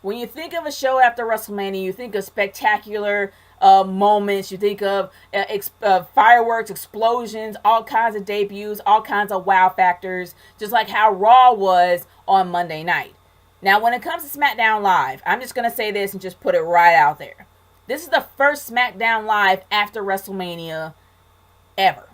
When you think of a show after WrestleMania, you think of spectacular moments. You think of fireworks, explosions, all kinds of debuts, all kinds of wow factors, just like how Raw was on Monday night. Now, when it comes to SmackDown Live, I'm just going to say this and just put it right out there. This is the first SmackDown Live after WrestleMania ever.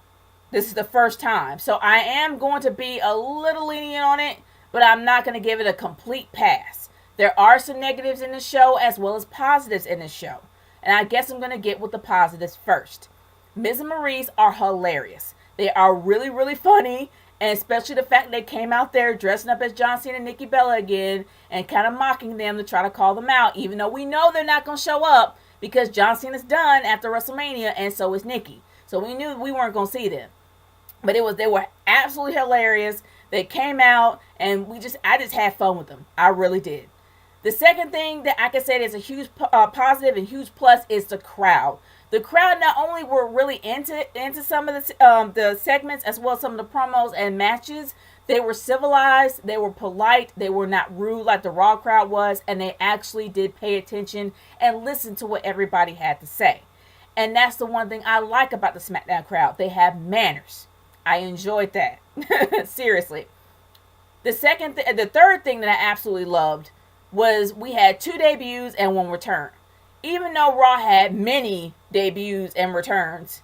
This is the first time. So I am going to be a little lenient on it, but I'm not going to give it a complete pass. There are some negatives in the show as well as positives in the show. And I guess I'm going to get with the positives first. Miz and Maurice are hilarious. They are really, really funny. And especially the fact they came out there dressing up as John Cena and Nikki Bella again and kind of mocking them to try to call them out, even though we know they're not going to show up because John Cena's done after WrestleMania and so is Nikki. So we knew we weren't going to see them. But they were absolutely hilarious. They came out and I just had fun with them. I really did. The second thing that I can say is a huge positive and huge plus is the crowd. The crowd not only were really into some of the segments as well as some of the promos and matches, they were civilized, they were polite, they were not rude like the Raw crowd was, and they actually did pay attention and listen to what everybody had to say. And that's the one thing I like about the SmackDown crowd. They have manners. I enjoyed that. Seriously. The third thing that I absolutely loved was we had 2 debuts and 1 return. Even though Raw had many debuts and returns,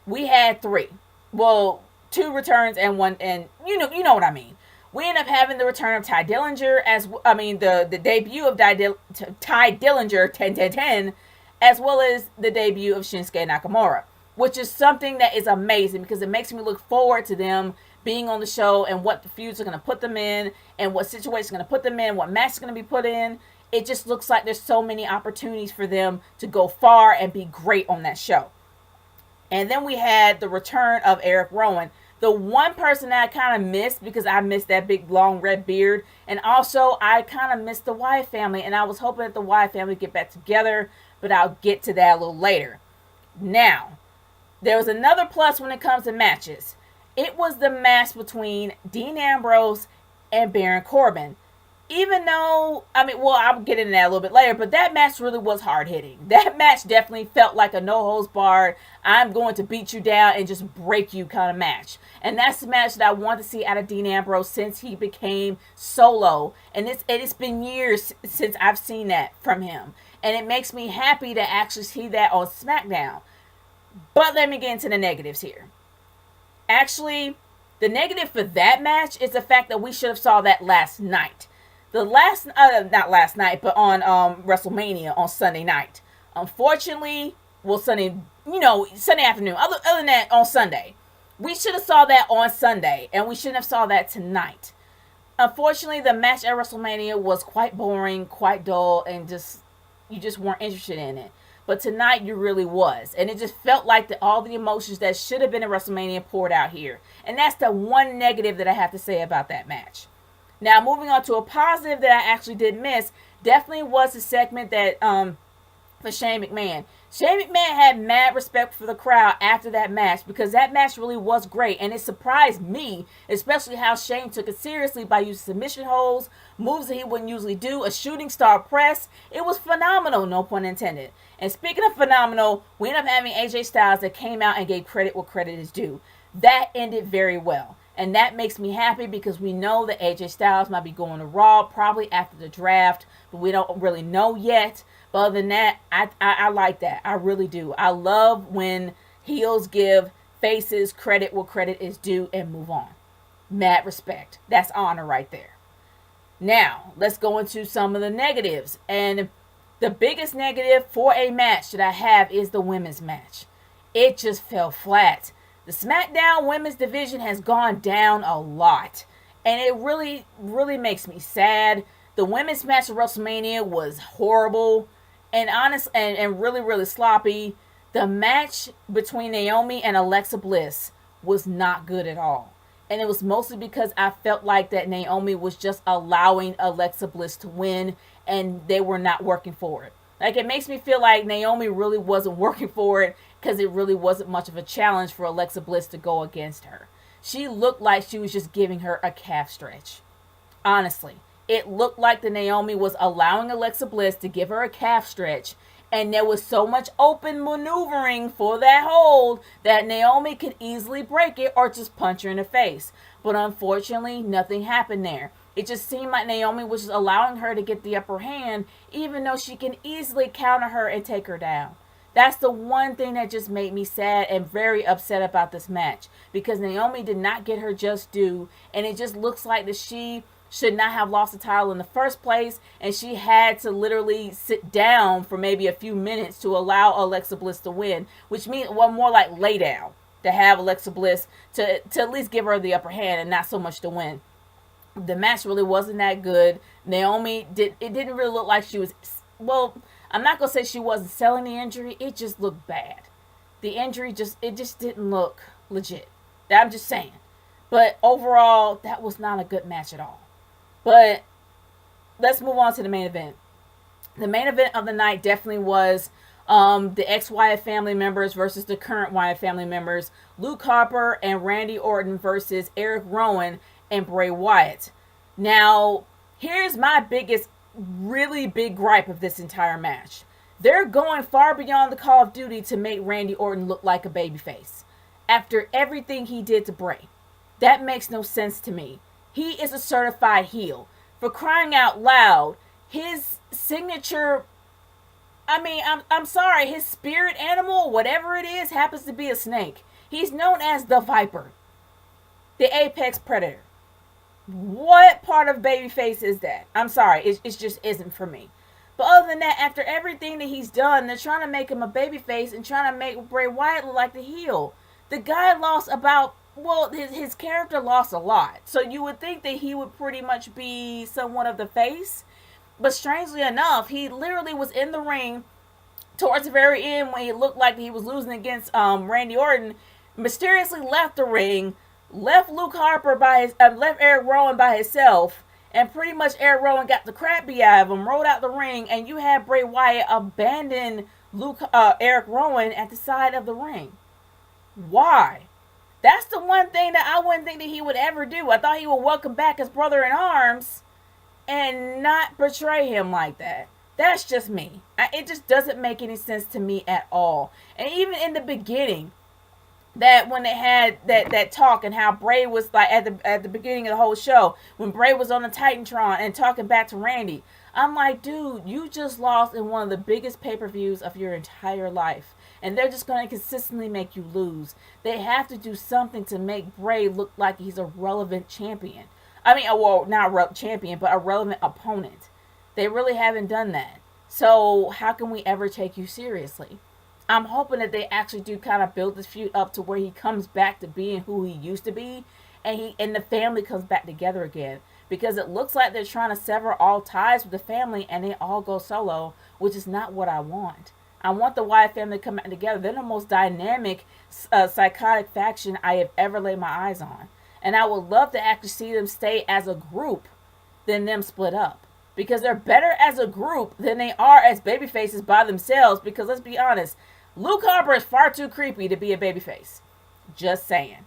we had 3. Well, 2 returns and 1, and you know what I mean. We end up having the return of Ty Dillinger the debut of Ty Dillinger 10 as well as the debut of Shinsuke Nakamura, which is something that is amazing because it makes me look forward to them being on the show and what the feuds are going to put them in and what situations are going to put them in, what match is going to be put in. It just looks like there's so many opportunities for them to go far and be great on that show. And then we had the return of Eric Rowan. The one person that I kind of missed because I missed that big long red beard. And also I kind of missed the Wyatt family. And I was hoping that the Wyatt family get back together. But I'll get to that a little later. Now, there was another plus when it comes to matches. It was the match between Dean Ambrose and Baron Corbin. Even though, I'll get into that a little bit later, but that match really was hard-hitting. That match definitely felt like a no-holds-barred, I'm going to beat you down and just break you kind of match. And that's the match that I want to see out of Dean Ambrose since he became solo. And it's been years since I've seen that from him. And it makes me happy to actually see that on SmackDown. But let me get into the negatives here. Actually, the negative for that match is the fact that we should have saw that last night. Not last night, but on WrestleMania on Sunday night. Unfortunately, Sunday afternoon. Other than that, on Sunday. We should have saw that on Sunday, and we shouldn't have saw that tonight. Unfortunately, the match at WrestleMania was quite boring, quite dull, and you just weren't interested in it. But tonight, you really was. And it just felt like all the emotions that should have been at WrestleMania poured out here. And that's the one negative that I have to say about that match. Now, moving on to a positive that I actually did miss, definitely was the segment that for Shane McMahon. Shane McMahon had mad respect for the crowd after that match because that match really was great, and it surprised me, especially how Shane took it seriously by using submission holds, moves that he wouldn't usually do, a shooting star press. It was phenomenal, no pun intended. And speaking of phenomenal, we ended up having AJ Styles that came out and gave credit where credit is due. That ended very well. And that makes me happy because we know that AJ Styles might be going to Raw probably after the draft, but we don't really know yet. But other than that, I like that. I really do. I love when heels give faces credit where credit is due and move on. Mad respect. That's honor right there. Now, let's go into some of the negatives. And the biggest negative for a match that I have is the women's match. It just fell flat. The SmackDown women's division has gone down a lot. And it really, really makes me sad. The women's match at WrestleMania was horrible and honest and really, really sloppy. The match between Naomi and Alexa Bliss was not good at all. And it was mostly because I felt like that Naomi was just allowing Alexa Bliss to win and they were not working for it. Like, it makes me feel like Naomi really wasn't working for it because it really wasn't much of a challenge for Alexa Bliss to go against her. She looked like she was just giving her a calf stretch. Honestly, it looked like the Naomi was allowing Alexa Bliss to give her a calf stretch, and there was so much open maneuvering for that hold that Naomi could easily break it or just punch her in the face. But unfortunately, nothing happened there. It just seemed like Naomi was just allowing her to get the upper hand, even though she can easily counter her and take her down. That's the one thing that just made me sad and very upset about this match, because Naomi did not get her just due, and it just looks like that she should not have lost the title in the first place, and she had to literally sit down for maybe a few minutes to allow Alexa Bliss to win, which means, well, more like lay down to have Alexa Bliss to at least give her the upper hand and not so much to win. The match really wasn't that good. Naomi didn't really look like she was, well, I'm not going to say she wasn't selling the injury. It just looked bad. The injury just didn't look legit. I'm just saying. But overall, that was not a good match at all. But let's move on to the main event. The main event of the night definitely was the ex-Wyatt family members versus the current Wyatt family members. Luke Harper and Randy Orton versus Eric Rowan and Bray Wyatt. Now, here's my really big gripe of this entire match. They're going far beyond the Call of Duty to make Randy Orton look like a babyface after everything he did to Bray. That makes no sense to me. He is a certified heel. For crying out loud, his signature, I'm sorry, his spirit animal, whatever it is, happens to be a snake. He's known as the Viper, the apex predator. What part of babyface is that? I'm sorry, it just isn't for me. But other than that, after everything that he's done, they're trying to make him a babyface and trying to make Bray Wyatt look like the heel. The guy lost his character lost a lot. So you would think that he would pretty much be somewhat of the face. But strangely enough, he literally was in the ring towards the very end when he looked like he was losing against Randy Orton. Mysteriously left the ring, left Luke Harper left Eric Rowan by himself, and pretty much Eric Rowan got the crap beat out of him, rolled out the ring, and you had Bray Wyatt abandon Eric Rowan at the side of the ring. Why? That's the one thing that I wouldn't think that he would ever do. I thought he would welcome back his brother in arms and not betray him like that. That's just me. It just doesn't make any sense to me at all. And even in the beginning, that when they had that talk and how Bray was like at the beginning of the whole show, when Bray was on the Titantron and talking back to Randy, I'm like, dude, you just lost in one of the biggest pay-per-views of your entire life. And they're just going to consistently make you lose. They have to do something to make Bray look like he's a relevant champion. Not champion, but a relevant opponent. They really haven't done that. So how can we ever take you seriously? I'm hoping that they actually do kind of build this feud up to where he comes back to being who he used to be, and the family comes back together again. Because it looks like they're trying to sever all ties with the family and they all go solo, which is not what I want. I want the Wyatt family to come back together. They're the most dynamic, psychotic faction I have ever laid my eyes on. And I would love to actually see them stay as a group than them split up. Because they're better as a group than they are as babyfaces by themselves. Because let's be honest, Luke Harper is far too creepy to be a babyface. Just saying.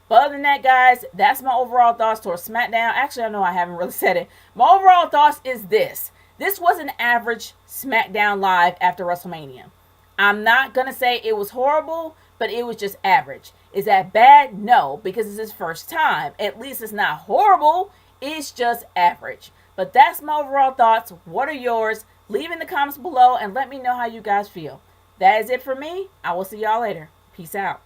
But other than that, guys, that's my overall thoughts towards SmackDown. Actually, I know I haven't really said it. My overall thoughts is this. This was an average SmackDown Live after WrestleMania. I'm not going to say it was horrible, but it was just average. Is that bad? No, because it's his first time. At least it's not horrible. It's just average. But that's my overall thoughts. What are yours? Leave in the comments below and let me know how you guys feel. That is it for me. I will see y'all later. Peace out.